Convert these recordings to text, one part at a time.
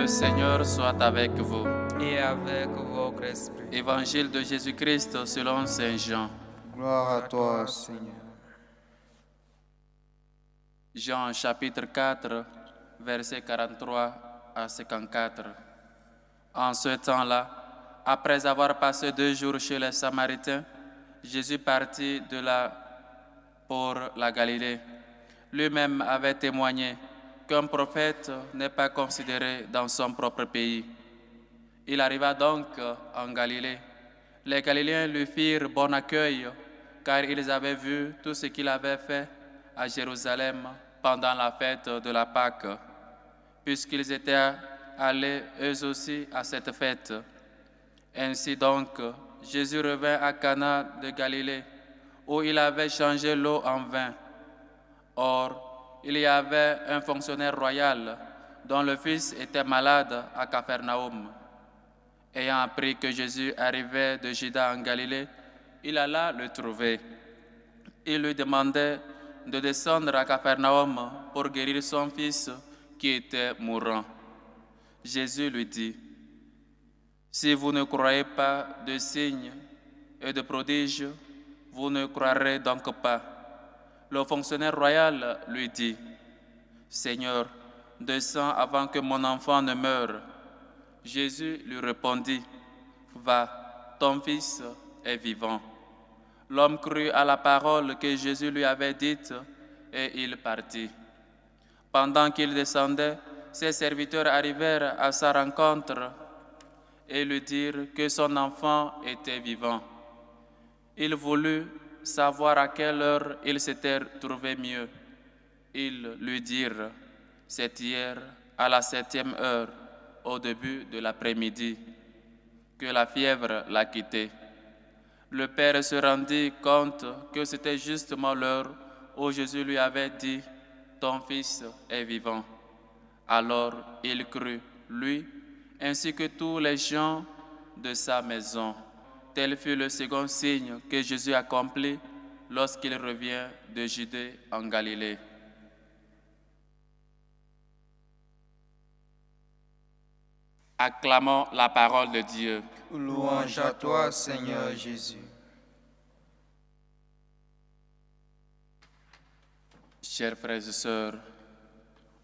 Le Seigneur soit avec vous. et avec votre esprit. Évangile de Jésus-Christ selon Saint Jean. Gloire à toi, Seigneur. Jean chapitre 4, versets 43 à 54. En ce temps-là, après avoir passé 2 jours chez les Samaritains, Jésus partit de là pour la Galilée. Lui-même avait témoigné qu'un prophète n'est pas considéré dans son propre pays. Il arriva donc en Galilée. Les Galiléens lui firent bon accueil, car ils avaient vu tout ce qu'il avait fait à Jérusalem pendant la fête de la Pâque, puisqu'ils étaient allés eux aussi à cette fête. Ainsi donc, Jésus revint à Cana de Galilée, où il avait changé l'eau en vin. Or, il y avait un fonctionnaire royal dont le fils était malade à Capharnaüm. Ayant appris que Jésus arrivait de Juda en Galilée, il alla le trouver. Il lui demandait de descendre à Capharnaüm pour guérir son fils qui était mourant. Jésus lui dit, « Si vous ne croyez pas de signes et de prodiges, vous ne croirez donc pas. » Le fonctionnaire royal lui dit, « Seigneur, descends avant que mon enfant ne meure. » Jésus lui répondit, « Va, ton fils est vivant. » L'homme crut à la parole que Jésus lui avait dite et il partit. Pendant qu'il descendait, ses serviteurs arrivèrent à sa rencontre et lui dirent que son enfant était vivant. Il voulut savoir à quelle heure il s'était trouvé mieux. Ils lui dirent, « C'est hier à la 7e heure, au début de l'après-midi, que la fièvre l'a quitté. » Le père se rendit compte que c'était justement l'heure où Jésus lui avait dit, « Ton fils est vivant. » Alors il crut, lui, ainsi que tous les gens de sa maison. Tel fut le second signe que Jésus accomplit lorsqu'il revient de Judée en Galilée. Acclamons la parole de Dieu. Louange à toi, Seigneur Jésus. Chers frères et sœurs,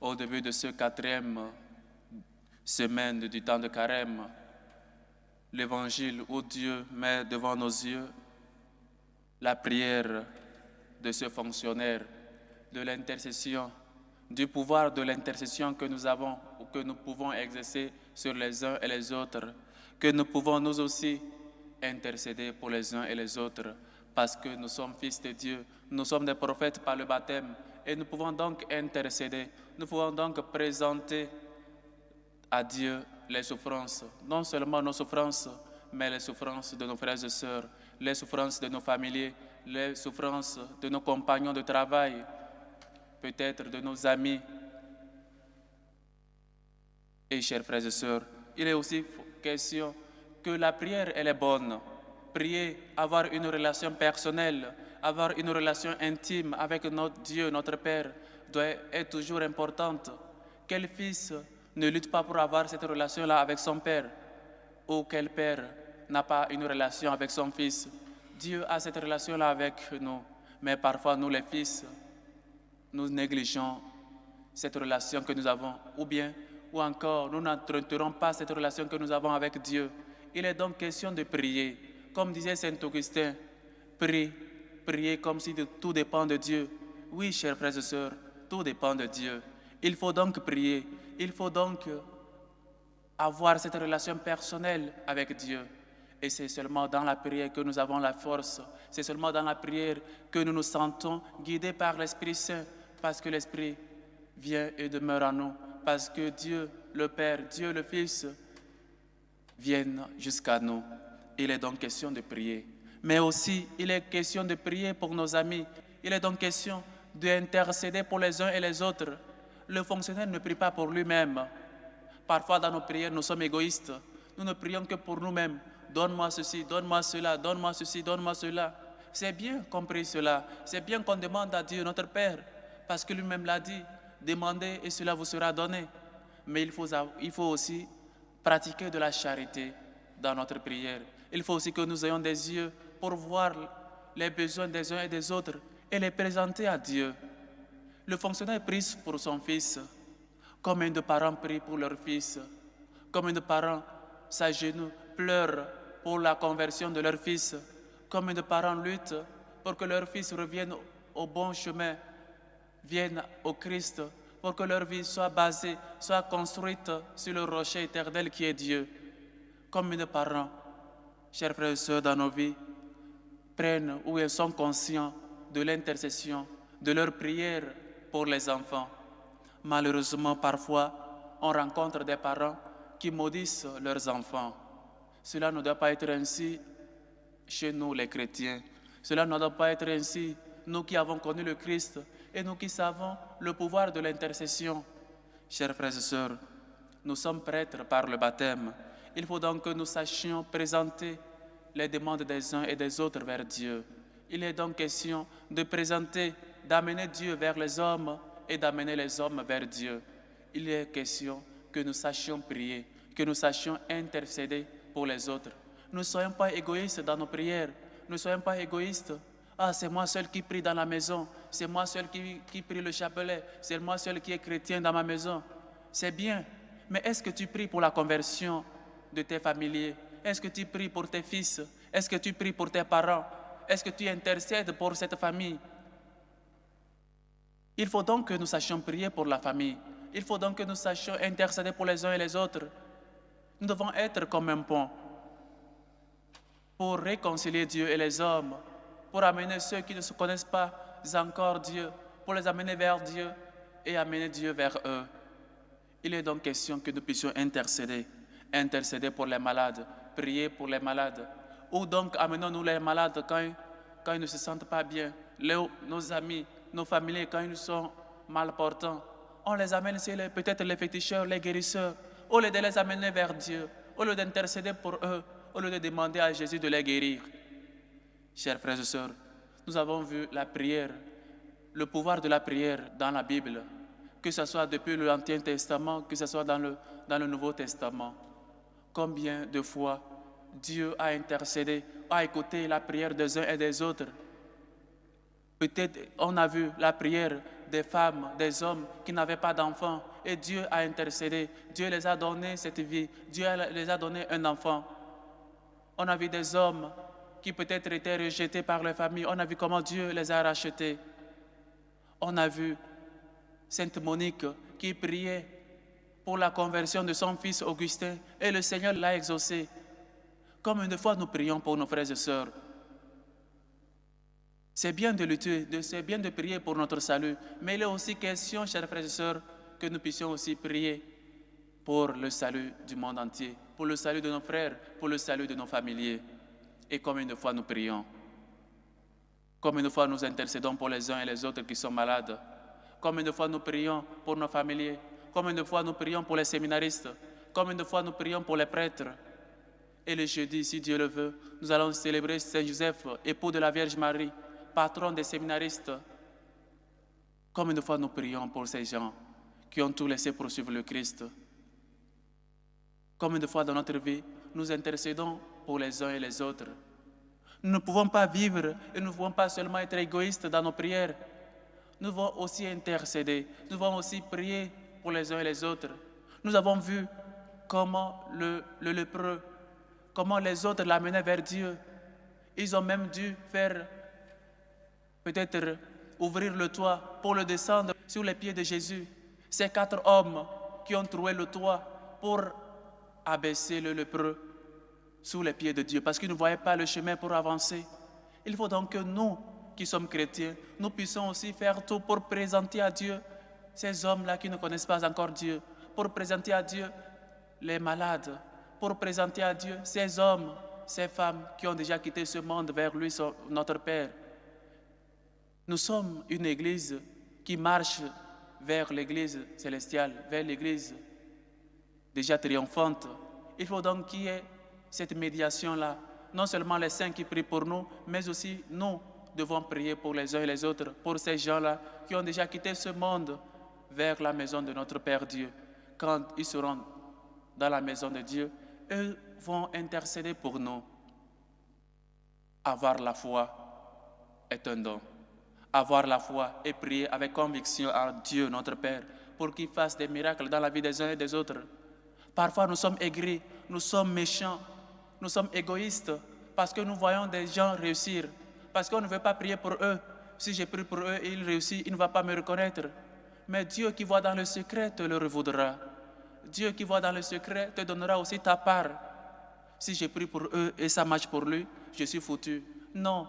au début de ce 4e semaine du temps de carême, l'évangile où Dieu met devant nos yeux la prière de ce fonctionnaire, de l'intercession, du pouvoir de l'intercession que nous avons ou que nous pouvons exercer sur les uns et les autres, que nous pouvons nous aussi intercéder pour les uns et les autres, parce que nous sommes fils de Dieu, nous sommes des prophètes par le baptême, et nous pouvons donc intercéder, nous pouvons donc présenter à Dieu les souffrances, non seulement nos souffrances, mais les souffrances de nos frères et sœurs, les souffrances de nos familiers, les souffrances de nos compagnons de travail, peut-être de nos amis. Et chers frères et sœurs, il est aussi question que la prière, elle est bonne. Prier, avoir une relation personnelle, avoir une relation intime avec notre Dieu, notre Père, est toujours importante. Quel fils ne lutte pas pour avoir cette relation-là avec son Père? Ou quel Père n'a pas une relation avec son Fils? Dieu a cette relation-là avec nous, mais parfois nous les fils, nous négligeons cette relation que nous avons, ou encore nous n'entretenons pas cette relation que nous avons avec Dieu. Il est donc question de prier. Comme disait Saint Augustin, priez comme si tout dépend de Dieu. Oui, chers frères et sœurs, tout dépend de Dieu. Il faut donc prier. Il faut donc avoir cette relation personnelle avec Dieu. Et c'est seulement dans la prière que nous avons la force. C'est seulement dans la prière que nous nous sentons guidés par l'Esprit Saint, parce que l'Esprit vient et demeure en nous, parce que Dieu le Père, Dieu le Fils viennent jusqu'à nous. Il est donc question de prier. Mais aussi, il est question de prier pour nos amis. Il est donc question d'intercéder pour les uns et les autres. Le fonctionnaire ne prie pas pour lui-même. Parfois, dans nos prières, nous sommes égoïstes. Nous ne prions que pour nous-mêmes. Donne-moi ceci, donne-moi cela, donne-moi ceci, donne-moi cela. C'est bien qu'on prie cela. C'est bien qu'on demande à Dieu, notre Père, parce que lui-même l'a dit. Demandez et cela vous sera donné. Mais il faut aussi pratiquer de la charité dans notre prière. Il faut aussi que nous ayons des yeux pour voir les besoins des uns et des autres et les présenter à Dieu. Le fonctionnaire prie pour son fils. Combien de parents prient pour leur fils? Combien de parents s'agenouillent, pleurent pour la conversion de leur fils? Combien de parents luttent pour que leur fils revienne au bon chemin, vienne au Christ, pour que leur vie soit basée, soit construite sur le rocher éternel qui est Dieu? Combien de parents, chers frères et sœurs, dans nos vies, prennent ou ils sont conscients de l'intercession, de leur prière pour les enfants? Malheureusement, parfois, on rencontre des parents qui maudissent leurs enfants. Cela ne doit pas être ainsi chez nous, les chrétiens. Cela ne doit pas être ainsi, nous qui avons connu le Christ et nous qui savons le pouvoir de l'intercession. Chers frères et sœurs, nous sommes prêtres par le baptême. Il faut donc que nous sachions présenter les demandes des uns et des autres vers Dieu. Il est donc question de présenter, d'amener Dieu vers les hommes et d'amener les hommes vers Dieu. Il est question que nous sachions prier, que nous sachions intercéder pour les autres. Ne soyons pas égoïstes dans nos prières. Ne soyons pas égoïstes. Ah, c'est moi seul qui prie dans la maison. C'est moi seul qui prie le chapelet. C'est moi seul qui est chrétien dans ma maison. C'est bien. Mais est-ce que tu pries pour la conversion de tes familiers? Est-ce que tu pries pour tes fils? Est-ce que tu pries pour tes parents? Est-ce que tu intercèdes pour cette famille? Il faut donc que nous sachions prier pour la famille. Il faut donc que nous sachions intercéder pour les uns et les autres. Nous devons être comme un pont pour réconcilier Dieu et les hommes, pour amener ceux qui ne se connaissent pas encore Dieu, pour les amener vers Dieu et amener Dieu vers eux. Il est donc question que nous puissions intercéder pour les malades, prier pour les malades. Ou donc amenons-nous les malades quand ils ne se sentent pas bien, nos amis, nos familiers quand ils sont mal portants. On les amène chez peut-être les féticheurs, les guérisseurs, au lieu de les amener vers Dieu, au lieu d'intercéder pour eux, au lieu de demander à Jésus de les guérir. Chers frères et sœurs, nous avons vu la prière, le pouvoir de la prière dans la Bible, que ce soit depuis l'Ancien Testament, que ce soit dans le Nouveau Testament. Combien de fois Dieu a intercédé, a écouté la prière des uns et des autres. Peut-être on a vu la prière des femmes, des hommes qui n'avaient pas d'enfants et Dieu a intercédé. Dieu les a donné cette vie. Dieu les a donné un enfant. On a vu des hommes qui peut-être étaient rejetés par leur famille. On a vu comment Dieu les a rachetés. On a vu Sainte Monique qui priait pour la conversion de son fils Augustin et le Seigneur l'a exaucé. Comme une fois nous prions pour nos frères et sœurs. C'est bien de lutter, c'est bien de prier pour notre salut, mais il est aussi question, chers frères et sœurs, que nous puissions aussi prier pour le salut du monde entier, pour le salut de nos frères, pour le salut de nos familiers. Et combien de fois nous prions? Combien de fois nous intercédons pour les uns et les autres qui sont malades? Combien de fois nous prions pour nos familiers? Combien de fois nous prions pour les séminaristes? Combien de fois nous prions pour les prêtres? Et le jeudi, si Dieu le veut, nous allons célébrer Saint Joseph, époux de la Vierge Marie, patron des séminaristes. Combien de fois nous prions pour ces gens qui ont tout laissé pour suivre le Christ? Combien de fois dans notre vie, nous intercédons pour les uns et les autres? Nous ne pouvons pas vivre et nous ne pouvons pas seulement être égoïstes dans nos prières. Nous devons aussi intercéder, nous devons aussi prier pour les uns et les autres. Nous avons vu comment le lépreux, comment les autres l'amenaient vers Dieu. Ils ont même dû faire, peut-être ouvrir le toit pour le descendre sur les pieds de Jésus. Ces 4 hommes qui ont trouvé le toit pour abaisser le lépreux sous les pieds de Dieu, parce qu'ils ne voyaient pas le chemin pour avancer. Il faut donc que nous, qui sommes chrétiens, nous puissions aussi faire tout pour présenter à Dieu ces hommes-là qui ne connaissent pas encore Dieu, pour présenter à Dieu les malades, pour présenter à Dieu ces hommes, ces femmes qui ont déjà quitté ce monde vers lui, notre Père. Nous sommes une église qui marche vers l'église célestiale, vers l'église déjà triomphante. Il faut donc qu'il y ait cette médiation-là. Non seulement les saints qui prient pour nous, mais aussi nous devons prier pour les uns et les autres, pour ces gens-là qui ont déjà quitté ce monde vers la maison de notre Père Dieu. quand ils seront dans la maison de Dieu, eux vont intercéder pour nous. Avoir la foi est un don. Avoir la foi et prier avec conviction à Dieu, notre Père, pour qu'il fasse des miracles dans la vie des uns et des autres. Parfois, nous sommes aigris, nous sommes méchants, nous sommes égoïstes, parce que nous voyons des gens réussir, parce qu'on ne veut pas prier pour eux. Si j'ai prié pour eux et ils réussissent, il ne va pas me reconnaître. Mais Dieu qui voit dans le secret te le revaudra. Dieu qui voit dans le secret te donnera aussi ta part. Si j'ai prié pour eux et ça marche pour lui, je suis foutu. Non.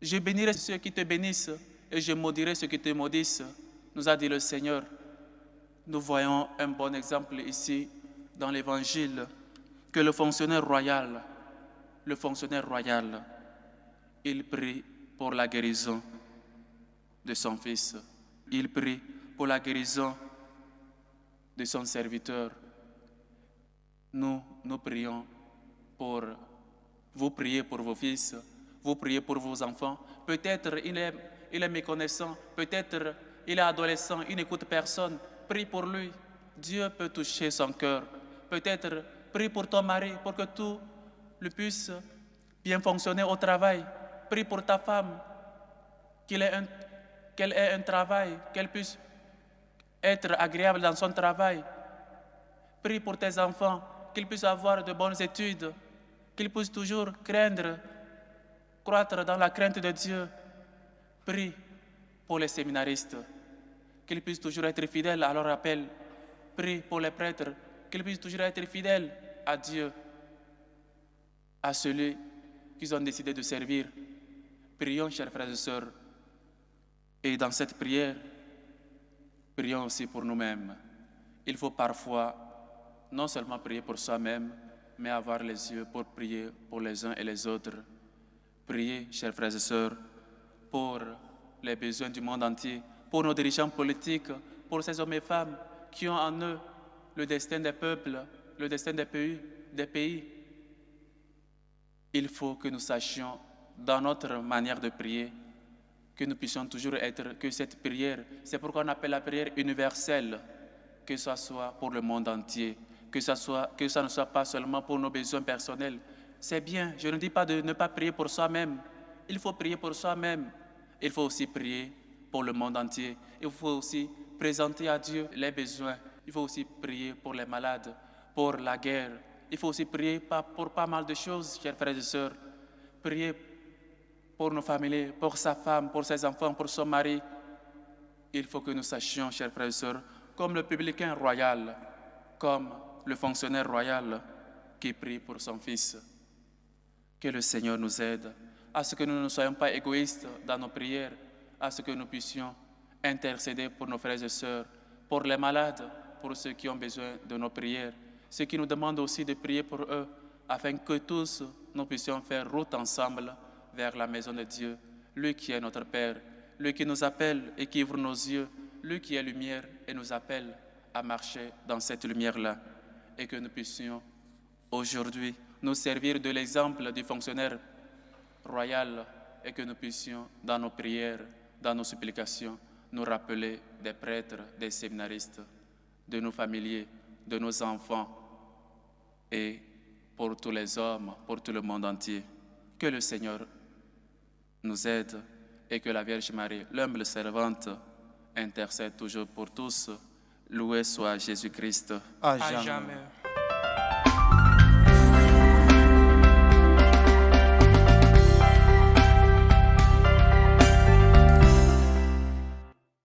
Je bénirai ceux qui te bénissent et je maudirai ceux qui te maudissent, nous a dit le Seigneur. Nous voyons un bon exemple ici dans l'Évangile, que le fonctionnaire royal, il prie pour la guérison de son fils. Il prie pour la guérison de son serviteur. Nous prions pour vous, priez pour vos fils, vous priez pour vos enfants. Peut-être il est méconnaissant, peut-être il est adolescent, il n'écoute personne. Prie pour lui. Dieu peut toucher son cœur. Peut-être prie pour ton mari pour que tout le puisse bien fonctionner au travail. Prie pour ta femme, qu'elle ait un travail, qu'elle puisse être agréable dans son travail. Prie pour tes enfants, qu'ils puissent avoir de bonnes études, qu'ils puissent toujours croître dans la crainte de Dieu. Prie pour les séminaristes, qu'ils puissent toujours être fidèles à leur appel. Prie pour les prêtres, qu'ils puissent toujours être fidèles à Dieu, à celui qu'ils ont décidé de servir. Prions, chers frères et sœurs, et dans cette prière, prions aussi pour nous-mêmes. Il faut parfois non seulement prier pour soi-même, mais avoir les yeux pour prier pour les uns et les autres. Priez, chers frères et sœurs, pour les besoins du monde entier, pour nos dirigeants politiques, pour ces hommes et femmes qui ont en eux le destin des peuples, le destin des pays. Il faut que nous sachions, dans notre manière de prier, que nous puissions toujours être, que cette prière, c'est pourquoi on appelle la prière universelle, que ce soit pour le monde entier, que ça ne soit pas seulement pour nos besoins personnels. C'est bien, je ne dis pas de ne pas prier pour soi-même. Il faut prier pour soi-même. Il faut aussi prier pour le monde entier. Il faut aussi présenter à Dieu les besoins. Il faut aussi prier pour les malades, pour la guerre. Il faut aussi prier pour pas mal de choses, chers frères et sœurs. Prier pour nos familles, pour sa femme, pour ses enfants, pour son mari. Il faut que nous sachions, chers frères et sœurs, comme le publicain royal, comme le fonctionnaire royal qui prie pour son fils. Que le Seigneur nous aide à ce que nous ne soyons pas égoïstes dans nos prières, à ce que nous puissions intercéder pour nos frères et sœurs, pour les malades, pour ceux qui ont besoin de nos prières, ceux qui nous demandent aussi de prier pour eux, afin que tous nous puissions faire route ensemble vers la maison de Dieu, lui qui est notre Père, lui qui nous appelle et qui ouvre nos yeux, lui qui est lumière et nous appelle à marcher dans cette lumière-là, et que nous puissions aujourd'hui nous servir de l'exemple du fonctionnaire royal et que nous puissions, dans nos prières, dans nos supplications, nous rappeler des prêtres, des séminaristes, de nos familiers, de nos enfants et pour tous les hommes, pour tout le monde entier. Que le Seigneur nous aide et que la Vierge Marie, l'humble servante, intercède toujours pour tous. Loué soit Jésus-Christ. À À jamais. jamais.